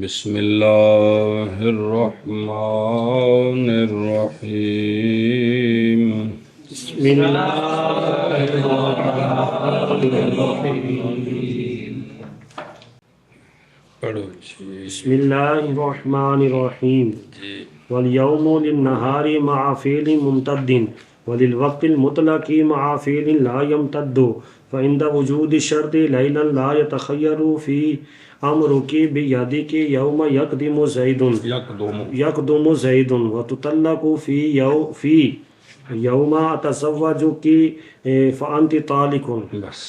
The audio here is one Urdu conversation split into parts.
بسم اللہ الرحمن الرحیم بسم اللہ الرحمن الرحیم پڑھو جی بسم اللہ الرحمن الرحیم والیوم للنہار مع فعل ممتد وللوقت المطلق مع فعل لا يمتد فعند وجود الشرط لیلا لا يتخیر فی امرک بیدک یوم یقدم زید وتطلق فی یوم اتزوجک فانت طالق. بس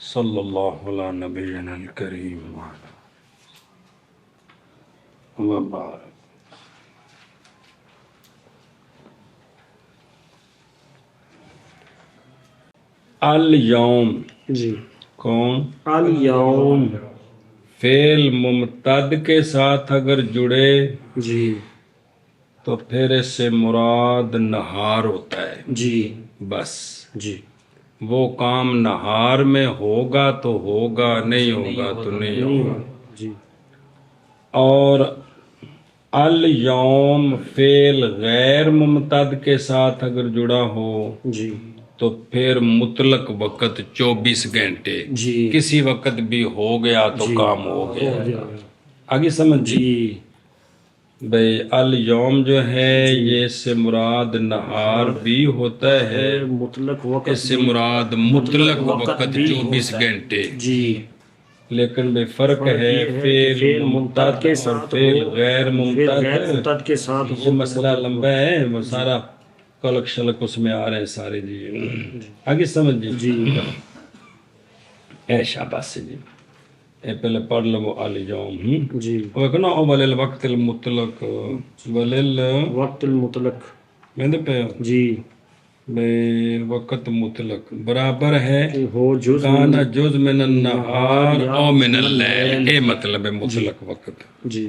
صلی اللہ علی نبینا الکریم وبارک. الیوم جی کون؟ الیوم فعل ممتد کے ساتھ اگر جڑے جی تو پھر اس سے مراد نہار ہوتا ہے. جی بس جی وہ کام نہار میں ہوگا تو ہوگا، نہیں ہوگا تو نہیں ہوگا. جی اور الیوم فعل غیر ممتد کے ساتھ اگر جڑا ہو جی تو پھر مطلق وقت 24 گھنٹے، جی کسی وقت بھی ہو گیا تو جی کام ہو گیا. ہو گیا. آگے سمجھ جی بھئی الیوم جو ہے یہ اس سے مراد نہار بھی ہوتا ہے، مطلق وقت اس سے مراد مطلق وقت بھی 24 گھنٹے. جی لیکن بے فرق ہے فعل ممتد کے اور ساتھ فعل ہو، غیر غیر ممتد. ممتد کے ساتھ یہ مسئلہ لمبا ہے، وہ سارا کلک شلک اس میں آ رہے ہیں سارے. جی آگے سمجھ جی اے شاباش جی. اے پہلے پڑھ لو الیوم. جی وہ کہنا وللوقت المطلق وقت المطلق میں نے پہ جی بے وقت مطلق برابر ہے ہو جز کانا جز من النہار او من اللیل. اے مطلب ہے مطلق وقت. جی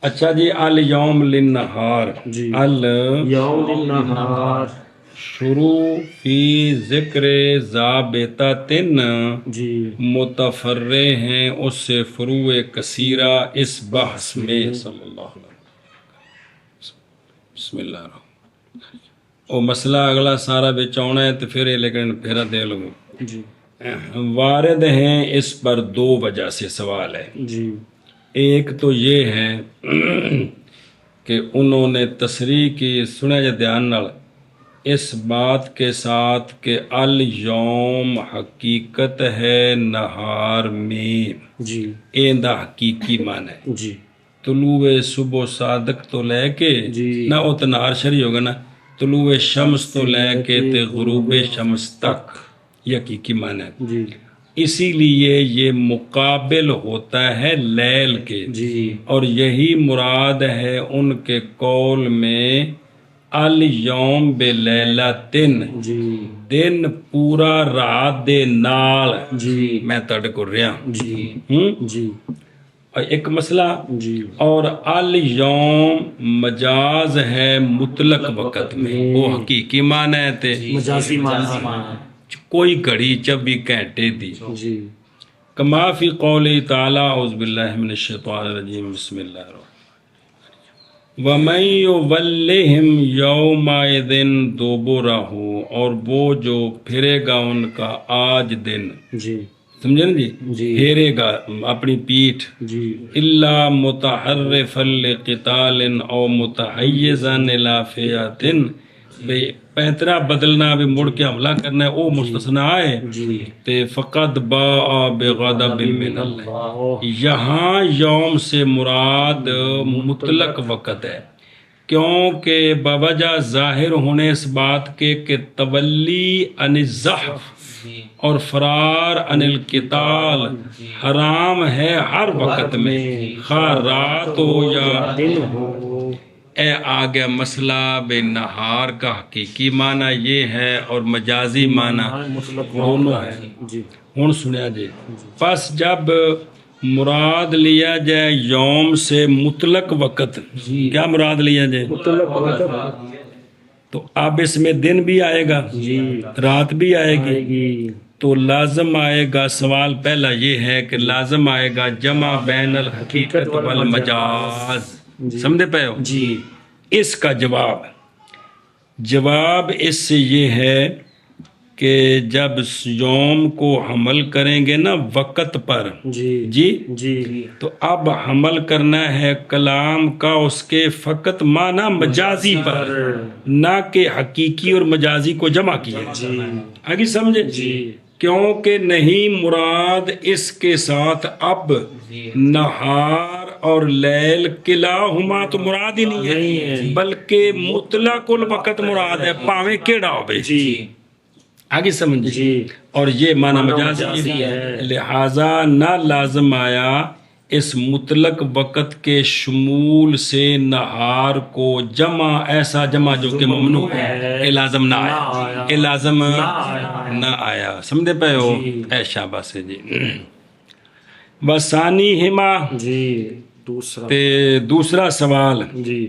اچھا جی الیوم للنہار. جی الیوم یوم النہار شروع فی ذکر ضابطۃ جی متفرع ہیں اس سے فروع کثیرہ اس بحث میں. صلی اللہ علیہ وسلم. بسم اللہ الرحمن. وہ مسئلہ اگلا سارا بچ آنا ہے تو پھر لیکن پھیرا دے لو. جی وارد ہیں اس پر دو وجہ سے سوال ہے. جی ایک تو یہ ہے کہ انہوں نے تصریح کی، سنا جا دھیان نال، اس بات کے ساتھ کہ الیوم حقیقت ہے نہار میں. جی ایندہ حقیقی معنی ہے جی طلوع صبح صادق تو لے کے جی نہ وہ تو نہار شری ہوگا نا، طلوع شمس تو لے کے تے غروب شمس تک، یہ حقیقی معنی ہے. جی اسی لیے یہ مقابل ہوتا ہے لیل کے، جی اور یہی مراد ہے ان کے قول میں الیوم بلیلتن، جی دن پورا رات دے نال. جی میں تڑ کو رہا جی جی اور ایک مسئلہ. جی اور الیوم مجاز ہے مطلق وقت میں، وہ حقیقی معنی ہے تے مجازی معنی کوئی گھڑی 24 گھنٹے دی. جی کما فی قولی تعالی اعوذ باللہ من الشیطان الرجیم بسم اللہ الرحمن وَمَن يُوَلِّهِمْ يَوْمَئِذٍ دُبُرَهُ، اور وہ جو پھرے گا ان کا آج دن. جی سمجھے نا جی؟ جی پھیرے گا اپنی پیٹھ. جی الا متحرفا لقتال او متحیزا الی فئۃ، بے پینترا بدلنا بھی مڑ کے حملہ کرنا ہے، او مستثنا ہے. جی تے فقط باء بغضب من اللہ. یہاں یوم سے مراد مطلق وقت ہے، کیونکہ بوجہ ظاہر ہونے اس بات کے کہ تولی عن الزحف اور فرار عن القتال حرام ہے ہر وقت میں، خواہ رات ہو یا دن ہو. اے آ گیا مسئلہ بے نہار کا حقیقی معنی یہ ہے اور مجازی معنی مطلق دونوں ہے. جی ہن سنیا جی، پس جب مراد لیا جائے یوم سے مطلق وقت، کیا مراد لیا جائے؟ مطلق وقت تو اب اس میں دن بھی آئے گا، جی رات بھی آئے گی. آئے گی. تو لازم آئے گا، سوال پہلا یہ ہے کہ لازم آئے گا جمع بین الحقیقت والمجاز، سمجھے پے ہو؟ جی اس کا جواب اس سے یہ ہے کہ جب یوم کو حمل کریں گے نا وقت پر، جی جی جی تو اب حمل کرنا ہے کلام کا اس کے فقط معنی مجازی پر، نہ کہ حقیقی اور مجازی کو جمع کیا، جی آگے سمجھے؟ جی کیونکہ نہیں مراد اس کے ساتھ اب نہار اور لیل کلاہما تو مراد ہی نہیں ہے، بلکہ مطلق الوقت مراد ہے، پاویں کیڑا ہو بے، جی آگے سمجھے؟ جی اور یہ معنی مجازی ہے، لہذا نہ لازم آیا اس مطلق وقت کے شمول سے نہار کو جمع، ایسا جمع جو کہ ممنوع ہے، اے لازم نہ آیا، اے لازم نہ آیا، سمجھے پے ہو؟ اے شاباش جی۔ بسانی ہما، جی دوسرا تے دوسرا سوال جی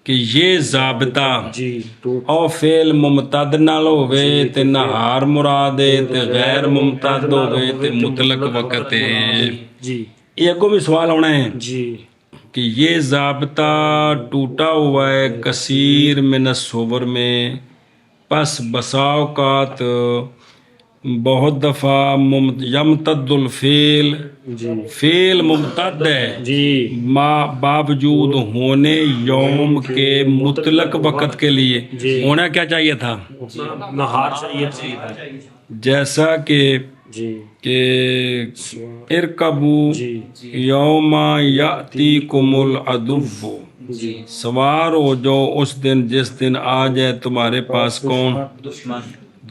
کہ یہ ضابطہ جی تو او فعل ممتد نال ہوئے تے نہار مراد ہے تے غیر ممتد ہوئے تے مطلق وقت ہے، جی یہ اگوں بھی سوال ہونا ہے جی کہ یہ ضابطہ ٹوٹا ہوا ہے کثیر من الصور میں، پس بسا اوقات بہت دفعہ یمتد الفعل، جی فعل ممتد ہے جی باوجود ہونے یوم کے مطلق وقت کے لیے، ہونا کیا چاہیے تھا؟ نہار چاہیے، جیسا کہ جی ارکبو جی یوم یاتیکم العدو، جی سوار ہو جو اس دن جس دن آ جائے تمہارے پاس کون؟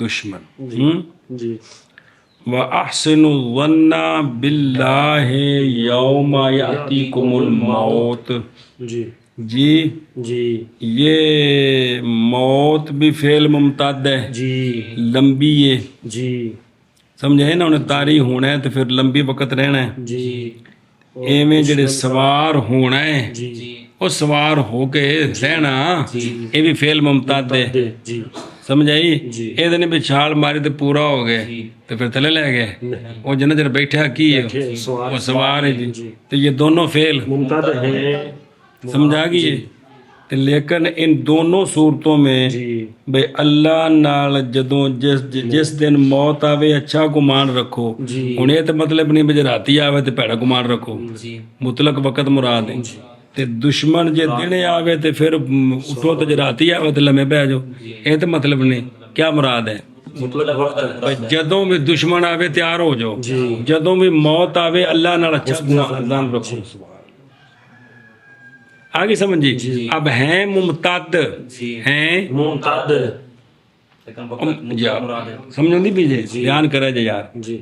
دشمن۔ جی وَأَحْسِنُوا الظَّنَّ بِاللَّهِ يَوْمَ يَأْتِيكُمُ الْمَوْتُ، جی جی جی یہ موت بھی فعل ممتد ہے، جی لمبی ہے، جی سمجھے نا؟ انہیں طاری ہونا ہے تو پھر لمبی وقت رہنا ہے، جی ایویں جڑے سوار ہونا ہے جی وہ سوار ہو کے رہنا، یہ بھی فعل ممتد ہے، جی سمجھ آئی؟ جی یہ دن بھی چھال ماری تو پورا ہو گئے تو پھر تھلے لے گئے، وہ جنہ جنہ بیٹھا کی ہے وہ سوار ہے جی، تو یہ دونوں فعل ممتد ہے، سمجھا گئی؟ لیکن ان دونوں صورتوں میں جی بھئی اللہ نال جدوں جس دن موت آوے اچھا گمان رکھو، جی ہن یہ تو مطلب نہیں بھی راتی آوے تو پیڑا گمان رکھو، مطلق وقت مراد ہے، تے دشمن جے دنے آوے تے پھر اٹھو تو جے راتی آوے تو لمے پہ جاؤ، یہ تو مطلب نہیں، کیا مراد ہے؟ مطلق وقت جدوں بھی دشمن آوے تیار ہو جاؤ، جی جدوں بھی موت آوے اللہ نال اچھا گمان رکھو، آگے سمجھیے؟ اب ہیں ممتد، ہیں ممتد سمجھو نہیں بیجے، بیان کرے جے یار، جی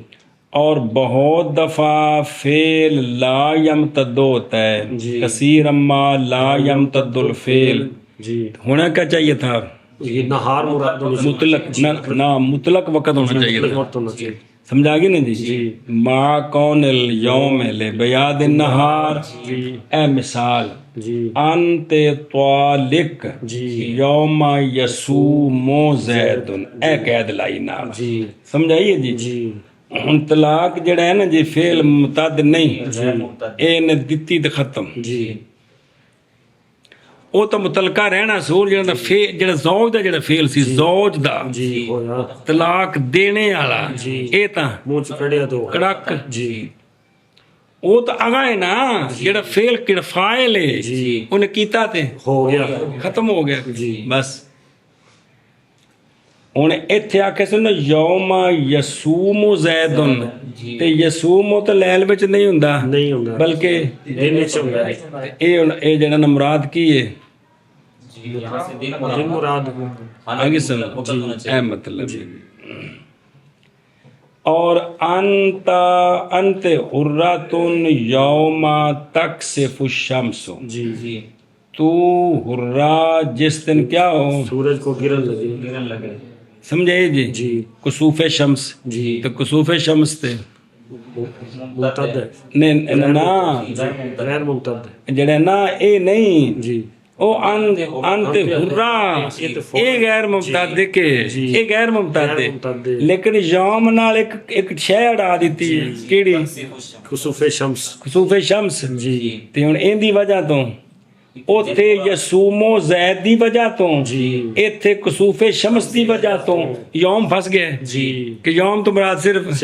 اور بہت دفعہ فعل لا یمتد ہوتا ہے، کثیر اما لا یمتد الفعل، جی ہونا کیا چاہیے تھا؟ یہ نہار مراد مطلق نہ مطلق وقت ہونا چاہیے تھا، وقت ہونا چاہیے، سمجھا گی نا جی؟ ما کون الیوم لبیاض النہار، اے مثال جی انت طالق جی یوم یسوم زید، اے قید لائی نال، جی سمجھائیے جی؟ جی ہن طلاق جڑا ہے نا جی فعل ممتد نہیں، اے نے دتی تے ختم، جی وہ تو متعلقہ رہنا سور جڑا جڑا زوج دا جڑا فعل سی، زوج دا جی ہویا طلاق دینے والا، اے تا منہ چ کڑیا تو کڑک، جی وہ تو آگا ہے نا جڑا فعل کڑا فاعل ہے، جی انہیں کیتا تے ہو گیا، ختم ہو گیا، جی بس انہیں ایتھے آکھے سن یوم یسوم زیدن، تے یسوم تو لیل وچ نہیں ہوندا، نہیں ہوندا بلکہ دن وچ ہوندا ہے، اے جڑا نا مراد کی ہے دن مراد آگے سن اے مطلب اور انت حراتن یوم تکسف الشمس، جی تو حرا جس دن کیا ہو سورج کو گرن لگے، سمجھے جی؟ جی کسوف شمس، جی تو کسوف شمس تے ممتد ہے، نا غیر ممتد ہے، جڑا نا اے نہیں، جی او انت حرا یہ غیر ممتد کے یہ غیر ممتد لیکن یوم نال ایک شے اڑا دیتی ہے کیڑی خسوف شمس خسوف شمس جی تے ہن این دی وجہ تو اوتھے یسومو زید دی وجہ تو ایتھے کسوف شمس دی وجہ تو یوم پھس گیا جی کہ یوم تو مراد صرف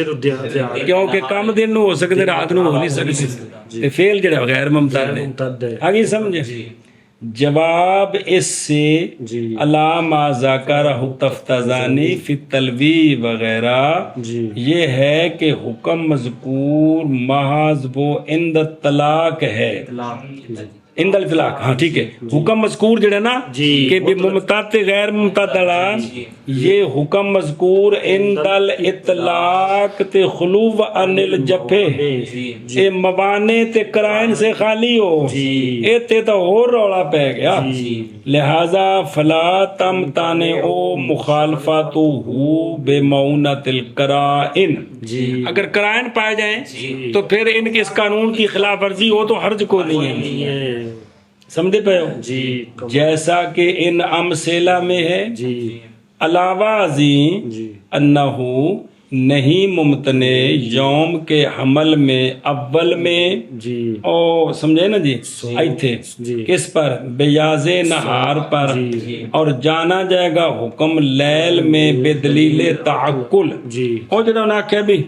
کیونکہ کم دن نو ہو سکتے رات نو ہو نہیں سکتی تے فعل جڑا غیر ممتد ہے آگے سمجھے جواب اس سے علامہ ذکرہ تفتزانی فی التلوی وغیرہ یہ ہے کہ حکم مذکور محض وہ عند الطلاق ہے عند الطلاق ہاں ٹھیک ہے حکم مذکور جڑا نا کہ ممتد غیر ممتد یہ حکم مذکور عند الاطلاق تے خلو عن الجفے اے موانع تے قرائن سے خالی ہو اے تے تو اور رولا پہ گیا لہذا فلا تمتنعوا مخالفتہ بمعونۃ القرائن اگر قرائن پائے جائیں تو پھر ان کے اس قانون کی خلاف ورزی ہو تو حرج کو نہیں ہے سمجھے پہ جی جیسا کہ ان امثلہ میں ہے جی علاوہ ازیں انہو نہیں ممتنع یوم کے حمل میں اول میں جی او سمجھے نا جی ایتھے کس پر بیاض نہار پر اور جانا جائے گا حکم لیل میں بدلیل تعقل او جڑا نہ کہ بھی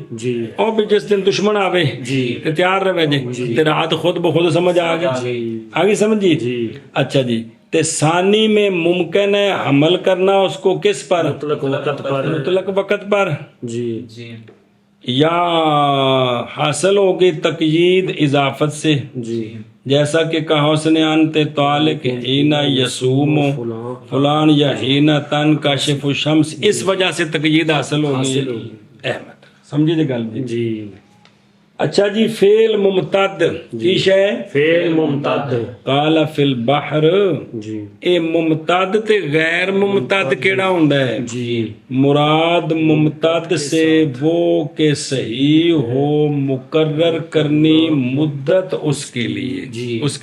او بھی جس دن دشمن آوے تے تیار رہے جی تے رات خود بخود سمجھ آ گیا آگے سمجھی اچھا جی تے ثانی میں ممکن ہے حمل کرنا اس کو کس پر مطلق وقت پر جی یا حاصل ہوگی تقیید اضافت سے جیسا کہ کہا اس نے انت طالق حین یصوم فلان یا حین تن کاشف الشمس اس وجہ سے تقیید حاصل ہوگی احمد سمجھے جی گل جی اچھا جی فعل ممتد کی شے فعل ممتد قال فی البحر اے ممتد تے غیر ممتد کیڑا ہوندا ہے مراد ممتد سے وہ کہ صحیح ہو مقرر کرنی مدت اس کے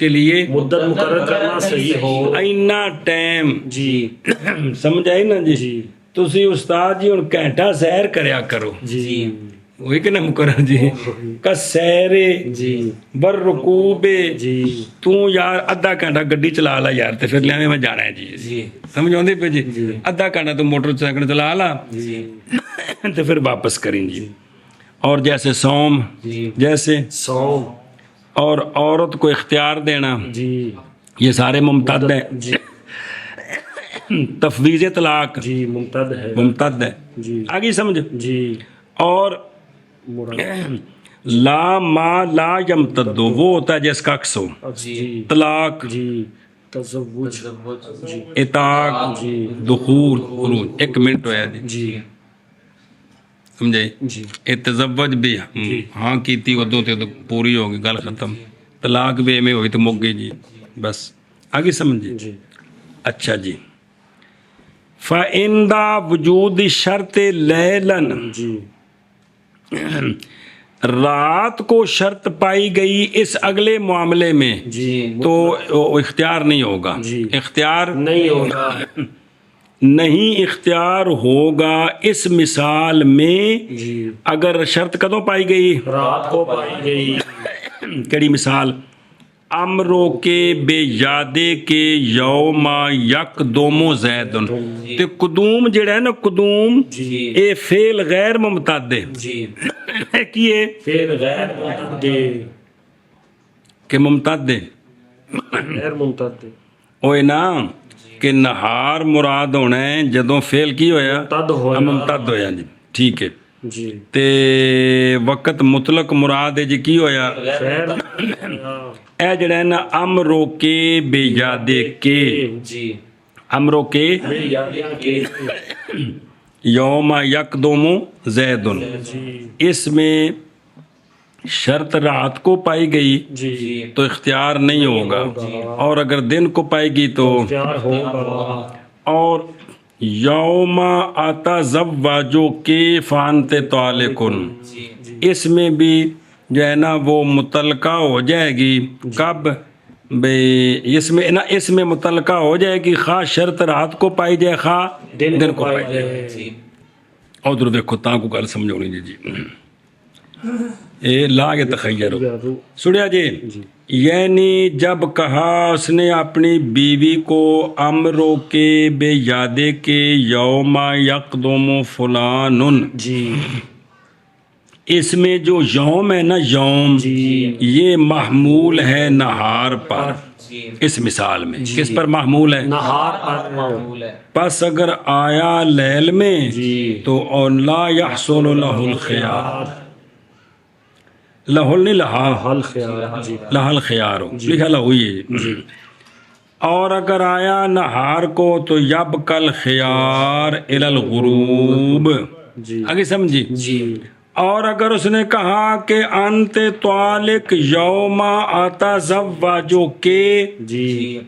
لیے مدت مقرر کرنا صحیح ہو اینا ٹائم سمجھائی نا جی تسی استاد جی ہن گھنٹہ سیر کریا کرو وہی کہ نا مقرر جی کا سیرے بر رکوبے تو یار ادھا گھنٹہ گڈی چلا لا یار تے پھر لیاویں میں جانا ہے جی سمجھ آندی پہ جی ادھا گھنٹہ تو موٹر سائیکل چلا لا تے پھر واپس کریں جی اور جیسے سوم جیسے سوم اور عورت کو اختیار دینا یہ سارے ممتد ہیں تفویض طلاق ممتد ہے آگے سمجھ اور لا ما لا یمتد وہ ہوتا ہے جس کا عکس ہو طلاق تزوج اطاق دخول خروج ایک منٹ ہویا جی سمجھے تزوج بھی ہاں کیتی ادوں تے پوری ہو گئی گل ختم طلاق بھی میں ہوئی تو مک گئی جی بس آگے سمجھے اچھا جی فَإِنْدَ وجود شرط لیلن رات کو شرط پائی گئی اس اگلے معاملے میں تو اختیار نہیں ہوگا اختیار نہیں اختیار ہوگا اس مثال میں اگر شرط کدوں پائی گئی رات کو پائی گئی کیڑی مثال امرو کے بے یادے کے یوم یک دومو زیدن تے قدوم جڑا ہے نا قدوم اے فعل غیر ممتد ہے کیے فعل غیر ممتد کہ ممتد ہے غیر ممتد اوے نا کہ نہار مراد ہونا ہے جدوں فعل کی ہویا ممتد ہویا جی ٹھیک ہے تے وقت مطلق مراد ہے جی کی ہویا اے جڑا ہے نا امرو کے بے یادے کے امرو کے یوم یک دومو زیدن اس میں شرط رات کو پائی گئی تو اختیار نہیں ہوگا اور اگر دن کو پائی گئی تو اور یوم آتا زواجو کے فانت طالقن اس میں بھی جو ہے نا وہ متعلقہ ہو جائے گی کب بھئی اس میں متعلقہ ہو جائے گی خواہ شرط رات کو پائی جائے خواہ دن کو پائی جائے. اور ادھر دیکھو تاں کو گل سمجھونی جی اے لا کے تخیر سنیا جی. یعنی جب کہا اس نے اپنی بیوی کو امرو کے بے یادے کے یوم یقدم فلان جی اس میں جو یوم ہے نا یوم یہ محمول ہے نہار پر. اس مثال میں کس پر محمول ہے؟ نہار پر محمول ہے. پس اگر آیا لیل میں تو اور لا یحصل لہ الخیار لہل نہیں لہا لہل خیار لکھا لہوئی ہے. اور اگر آیا نہار کو تو یب کل خیار الی الغروب. آگے سمجھی. اور اگر اس نے کہا کہ انت طالق یوم اتزوجو کے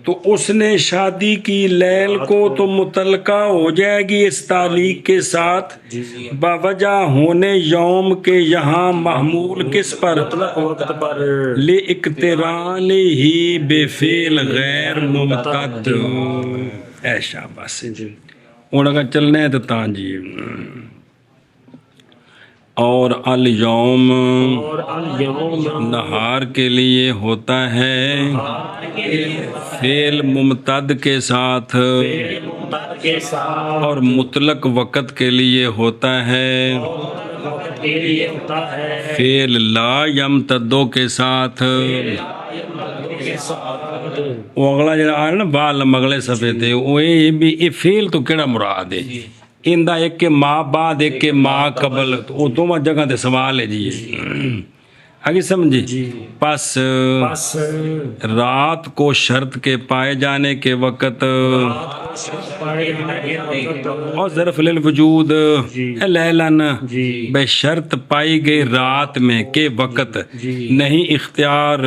تو اس نے شادی کی لیل کو تو متعلقہ ہو جائے گی اس تعلیق کے ساتھ باوجہ ہونے یوم کے یہاں محمول کس پر لِاقتران ہی بفعل غیر ممتد. ایشا بس اور اگر چلنے تو تاں جی. اور الیوم نہار کے لیے ہوتا ہے فعل ممتد کے ساتھ اور مطلق وقت کے لیے ہوتا ہے فعل لا یمتدو کے ساتھ. وہ اگلا جڑا آ رہا نا بال مغلے صفحے تھے وہ یہ فعل تو کیڑا مراد ہے اندہ ایک کے ماں بعد ایک کے ماں قبل وہ دونوں جگہ دے سوال ہے جی. آگے سمجھے. پس رات کو شرط کے پائے جانے کے وقت اور ظرف للوجود لیلن بے شرط پائی گئی رات میں کے وقت نہیں اختیار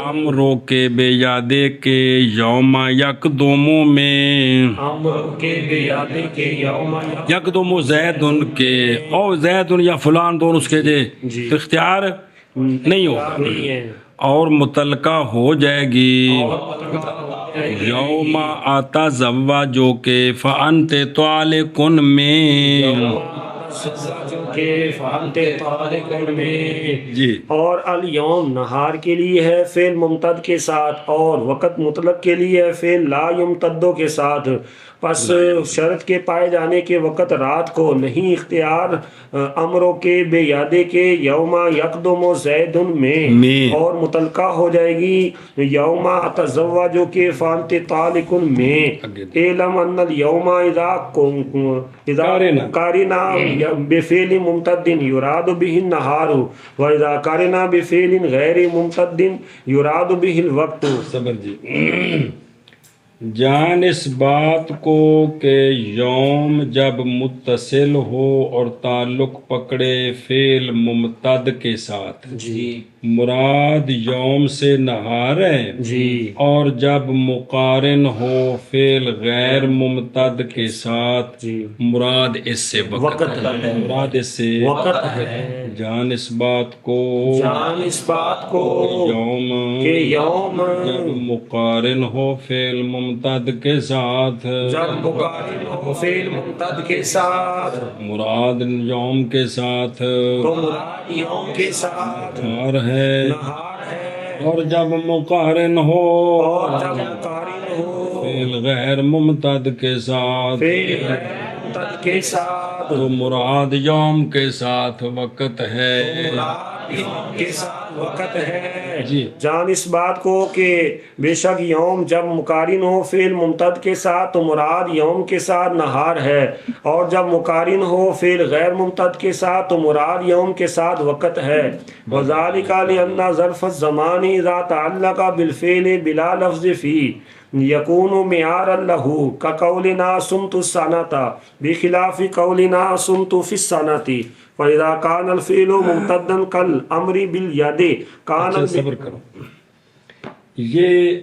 امرو کے بے یادے کے یوم یقدموں میں یقدم زیدن کے او زیدن یا فلان دون اس کے جے اختیار نہیں ہوگا اور متعلقہ ہو جائے گی یوم آتا زوا جو کہ فانت طالقن میں جی. اور الیوم نہار کے لیے ہے فعل ممتد کے ساتھ اور وقت مطلق کے لیے ہے فعل لا یمتدو کے ساتھ. پس شرط کے پائے جانے کے وقت رات کو نہیں اختیار امروں کے بے یادے کے یوم یقدم زیدن میں اور متعلقہ ہو جائے گی یوم اتزوجو کے فانت طالقن میں. اعلم ان اليوم اذا قارنا بفعل ممتد یراد به النہار واذا قارنا بفعل غیر ممتد یراد به الوقت. جان اس بات کو کہ یوم جب متصل ہو اور تعلق پکڑے فعل ممتد کے ساتھ مراد یوم سے نہار ہے اور جب مقارن ہو فعل غیر ممتد کے ساتھ مراد اس سے وقت ہے. مراد اس سے وقت ہے. جان اس بات کو یوم جب مقارن ہو فعل ممتد کے ساتھ مراد یوم کے ساتھ نہار ہے اور جب مقارن ہو فعل غیر ممتد کے ساتھ تو مراد یوم کے ساتھ وقت ہے. جان اس بات کو کہ بے شک یوم جب مقارن ہو فعل ممتد کے ساتھ تو مراد یوم کے ساتھ نہار ہے اور جب مقارن ہو فعل غیر ممتد کے ساتھ تو مراد یوم کے ساتھ وقت ہے. وذالک لأن ظرف الزمان اذا تعلق بالفعل بلا لفظ فی یکون معیارا لہ کقولنا صمت السنۃ بخلاف قولنا صمت فی السنۃ. فَإِذَا كَانَ الْفِعْلُ مُمْتَدًّا كَالْأَمْرِ بِالْيَدِ كَانَ. صبر کرو. یہ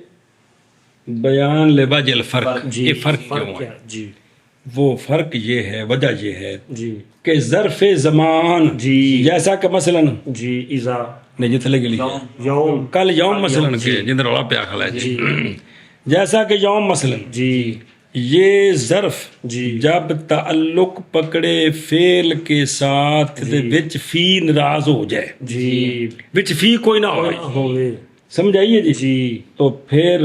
بیان لوجہ الفرق. یہ فرق کیوں ہے؟ وہ فرق یہ ہے وجہ یہ ہے کہ ظرف زمان جیسا کہ مثلا نہیں جتنے لگے لکھے یوم کل یوم مثلاً کے جندر رولا پہ آخلا ہے جی جیسا کہ یوم مثلاً جی یہ ظرف جی جب تعلق پکڑے فعل کے ساتھ تے وچ فی ناراض ہو جائے جی وچ فی کوئی نہ ہوئے ہوئے سمجھ آئیے جی جی تو پھر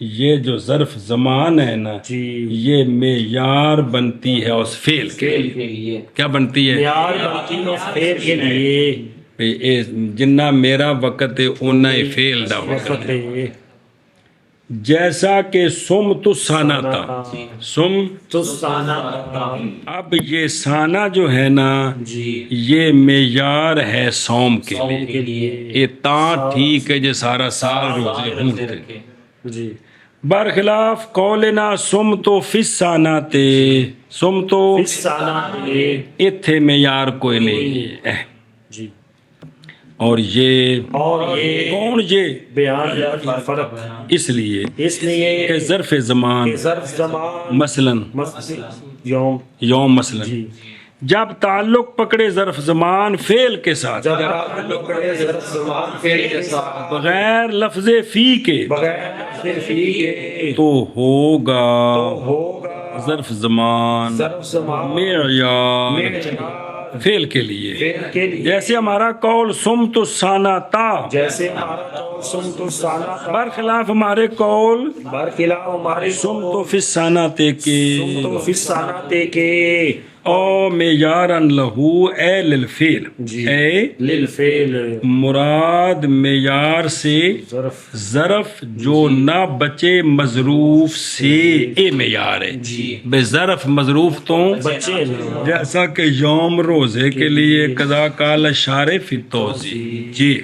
یہ جو ظرف زمان ہے نا جی یہ معیار بنتی ہے اس فعل کے کیا بنتی ہے یار بنتی ہے فعل کے لیے بھی اے جنہ میرا وقت ہے اونا ہی فعل دا وقت وقت ہے ہے جیسا کہ سم تو سانا تھا سم تو سانا اب یہ سانا جو ہے نا جی یہ معیار ہے سوم کے لیے کے لیے یہ تاں ٹھیک ہے جو سارا سال روزے ہوں جی برخلاف قولنا سم تو فسانا تے سم تو سانا اتھے معیار کوئی نہیں ہے جی اور یہ اور یہ کون یہ بیان فرق اس لیے اس لیے کہ ظرف زمان ظرف زمان مثلاً یوم یوم مثلاً جی جب تعلق پکڑے ظرف زمان فعل کے ساتھ جب تعلق کرے ظرف زمان فعل کے ساتھ بغیر لفظ فی کے بغیر فی کے تو ہوگا ہوگا ظرف زمان ظرف زمان معیار فعل کے لیے فعل کے لیے جیسے ہمارا قول سم تو سانا تا جیسے ہمارا قول سم تو سانا تھا برخلاف ہمارے قول برخلاف ہمارے سم تو فسانا تے کے سم تو فسانا تے کے او معیارن لہو اے للفعل جی اے للفعل مراد معیار سے ظرف ظرف جو نہ بچے مظروف سے اے معیار ہے جی بے ظرف مظروف تو بچے جیسا کہ یوم روزے کے لیے قضا کال شارع فی توضیح جی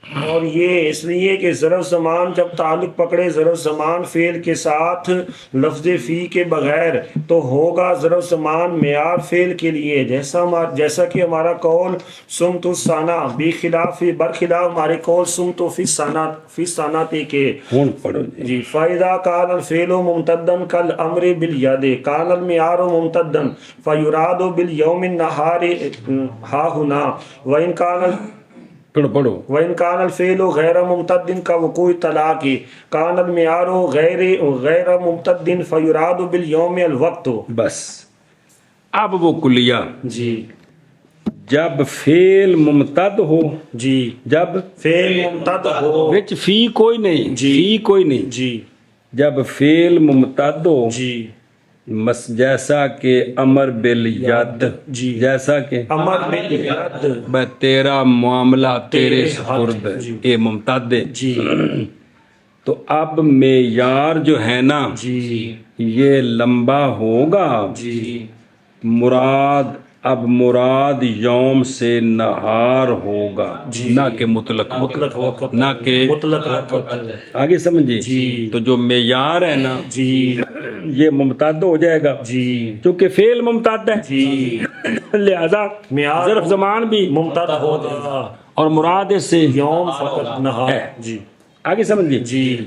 اور یہ اس لیے کہ ظرف زمان جب تعلق پکڑے ظرف زمان فعل کے ساتھ لفظ فی کے بغیر تو ہوگا ظرف زمان معیار فعل کے لیے جیسا کہ ہمارا قول سم تو سانا برخلاف ہمارے قول سم تو فی سانا تے کے کون پڑھو جی فائدہ کان الفعل ممتدن کل امر بالیاد کان المعیار ممتدن فیراد بالیوم النہار ہا ہنا وان کان پڑھو وَإِنْ كَانَ الْفِعْلُ غَيْرَ مُمْتَدٍ كَوُقُوعِ الطَّلَاقِ كَانَ الْمِعْيَارُ غَيْرَ مُمْتَدٍ فَيُرَادُ بِالْيَوْمِ الْوَقْتُ بس اب وہ کلیہ جی جب فعل ممتد ہو جی جب فعل ممتد ہو وچ فی کوئی نہیں جی فی کوئی نہیں جی جب فعل ممتد ہو جی جیسا کہ امر بالید جی جیسا کہ امر بالیاد میں تیرا معاملہ تیرے سپرد اے ممتد ہے جی تو اب معیار جو ہے نا جی یہ لمبا ہوگا جی مراد یوم سے نہار ہوگا نہ کہ مطلق وقت نہ کہ مطلق وقت آگے سمجھے جی تو جو معیار ہے نا جی یہ ممتد ہو جائے گا جی کیونکہ فعل ممتد ہے جی لہذا معیار ظرف زمان بھی ممتد ہوگا اور مراد اس سے یوم فقط نہار جی آگے سمجھیے جی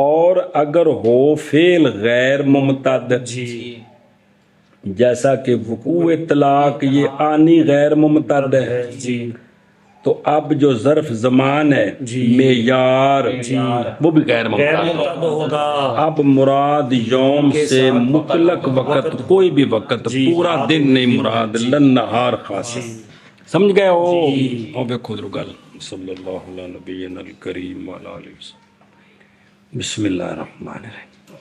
اور اگر ہو فعل غیر ممتد جی جیسا کہ وقوع طلاق یہ آنی غیر ممتد ہے جی تو اب جو ظرف زمان ہے معیار وہ بھی غیر ممتد ہوگا اب مراد یوم سے مطلق وقت کوئی بھی وقت پورا دن نہیں مراد لن نہار خاص سمجھ گئے ہو او بے خود رگل صلی اللہ علیہ نبینا الکریم وعلی آلہ وسلم بسم اللہ الرحمن الرحیم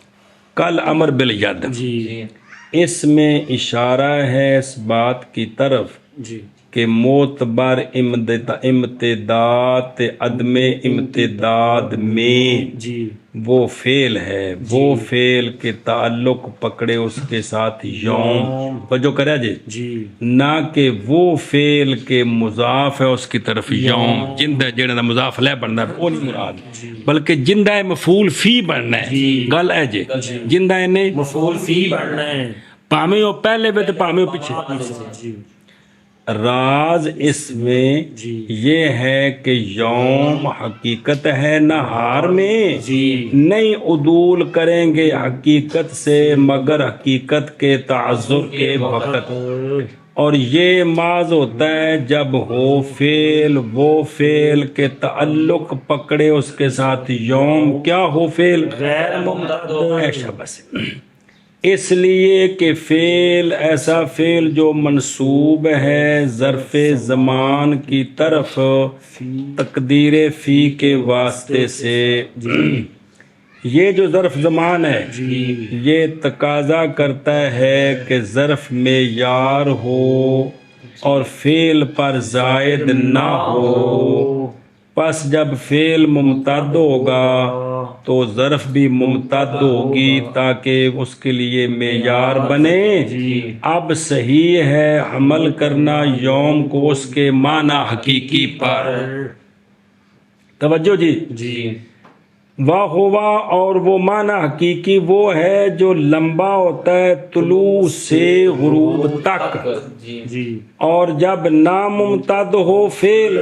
کل امر بالید جی اس میں اشارہ ہے اس بات کی طرف جی کہ معتبر امتداد عدم امتداد میں جی وہ فعل ہے وہ فعل کے تعلق پکڑے اس کے ساتھ یوم جو کرا جی نہ کہ وہ فعل کے مضاف ہے اس کی طرف یوم جندہ جڑا دا مضاف لے بننا ہے وہ نہیں مراد بلکہ جندہ مفعول فی بننا ہے گل ہے جی جندہ نے مفعول فی بننا ہے پاویں وہ پہلے بھی تے پاویں وہ پیچھے راز اس میں یہ ہے کہ یوم حقیقت ہے نہار میں نہیں عدول کریں گے حقیقت سے مگر حقیقت کے تعذر کے وقت اور یہ ماض ہوتا ہے جب ہو فعل وہ فعل کے تعلق پکڑے اس کے ساتھ یوم، کیا ہو فعل غیر ممتد ایسا بس، اس لیے کہ فعل ایسا فعل جو منصوب ہے ظرف زمان کی طرف تقدیر فی کے واسطے سے، یہ جو ظرف زمان ہے یہ تقاضا کرتا ہے کہ ظرف معیار ہو اور فعل پر زائد نہ ہو، پس جب فعل ممتد ہوگا تو ظرف بھی ممتد ہوگی تاکہ اس کے لیے معیار بنے۔ اب صحیح ہے عمل کرنا یوم کو اس کے معنی حقیقی پر، توجہ جی، واہ ہوا، اور وہ معنی حقیقی وہ ہے جو لمبا ہوتا ہے طلوع سے غروب تک، اور جب ناممتد ہو فعل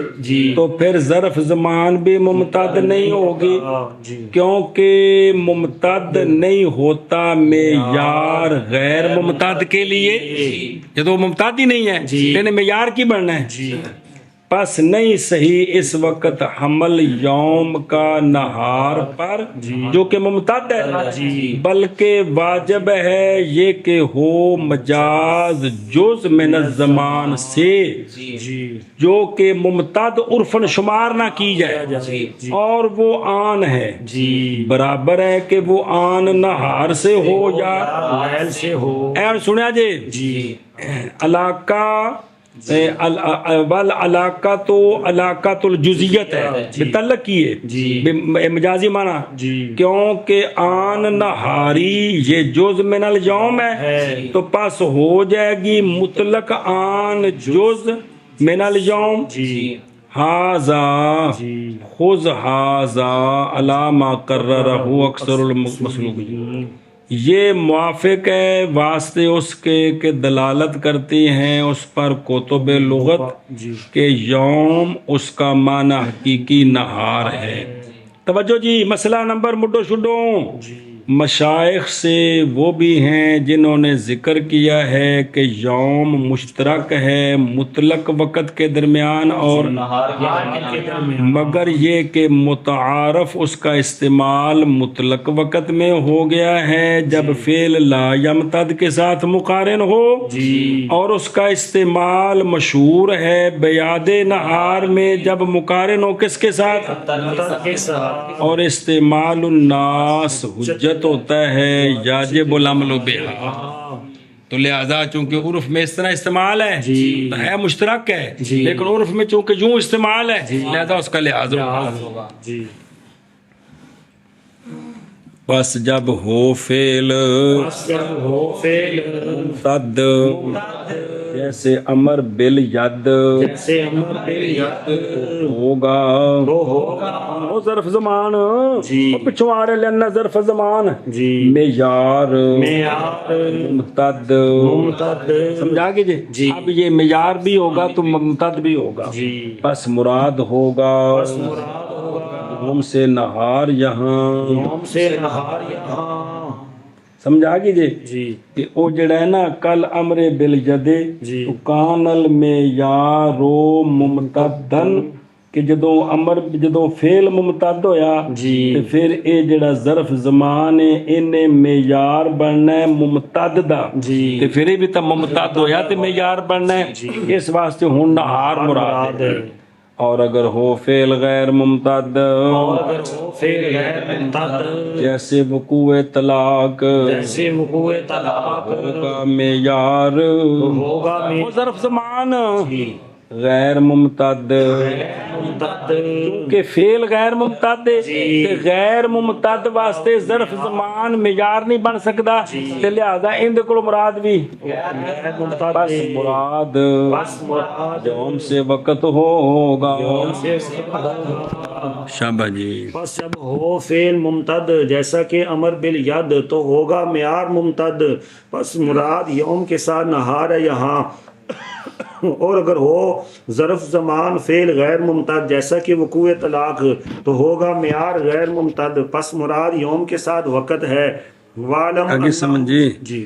تو پھر ظرف زمان بھی ممتد نہیں ہوگی، کیونکہ ممتد نہیں ہوتا معیار غیر ممتد کے لیے، یہ تو ممتد ہی نہیں ہے لیکن معیار کی بننا ہے، پس نہیں صحیح اس وقت حمل یوم کا نہار پر جو کہ ممتد ہے، بلکہ واجب ہے یہ کہ ہو مجاز جز من الزمان سے، جو کہ ممتد عرفاً شمار نہ کی جائے، اور وہ آن ہے، برابر ہے کہ وہ آن نہار سے ہو یا لیل سے ہو۔ اور سنیا جی علاقہ علاقہ تو علاقۃ الجزیت ہے، بتعلق کی ہے مجازی معنی، کیونکہ آن نہاری یہ جز من اليوم ہے تو پس ہو جائے گی مطلق آن جز من اليوم۔ ہاذا خذ ہاذا علی ما قررہ اکثر المسلوقین، یہ موافق ہے واسطے اس کے کہ دلالت کرتی ہیں اس پر کتب لغت کہ یوم اس کا معنی حقیقی نہار ہے۔ توجہ جی، مسئلہ نمبر مڈو شڈو، مشائخ سے وہ بھی ہیں جنہوں نے ذکر کیا ہے کہ یوم مشترک ہے مطلق وقت کے درمیان اور مگر یہ کہ متعارف اس کا استعمال مطلق وقت میں ہو گیا ہے جب فعل لا یمتد کے ساتھ مقارن ہو، اور اس کا استعمال مشہور ہے بیاد نہار میں جب مقارن ہو کس کے ساتھ، اور استعمال الناس حجت ہوتا ہے یاجب العمل بہا، تو لہذا چونکہ عرف میں اس طرح استعمال ہے تو ہے مشترک ہے، لیکن عرف میں چونکہ یوں استعمال ہے لہذا اس کا لحاظ ہوگا۔ بس جب ہو فعل ممتد جیسے امر بل ید ہوگا، وہ ظرف زمان پچھوں آ رہے لینا ظرف زمان معیار ممتد، سمجھا گے جی، اب یہ معیار بھی ہوگا تو ممتد بھی ہوگا، بس مراد ہوگا یوم سے نہار یہاں، سمجھا گی جی کہ او جڑا ہے نا کل امر بالجدے تو کان المعیار ممتدن، کہ جدوں فعل ممتد ہویا تے پھر اے جڑا ظرف زمان ہے اینے معیار بننا ہے ممتد دا، تے پھر بھی تا ممتد ہویا تے معیار بننا ہے، اس واسطے ہن نہار مراد ہے۔ اور اگر ہو فعل غیر ممتد جیسے وقوع طلاق ہوگا معیار وہ ظرف زمان غیر ممتد، کہ فعل غیر ممتد ہے، غیر ممتد واسطے ظرف زمان معیار نہیں بن سکتا، لہذا اندے کول مراد بھی بس مراد یوم سے وقت ہوگا۔ شاباش جی، بس جب ہو فعل ممتد جیسا کہ امر بالید تو ہوگا معیار ممتد، بس مراد یوم کے ساتھ نہار ہے یہاں، اور اگر ہو ظرف زمان فعل غیر ممتد جیسا کہ وقوع طلاق تو ہوگا معیار غیر ممتد، پس مراد یوم کے ساتھ وقت ہے۔ آگے سمجھیے جی۔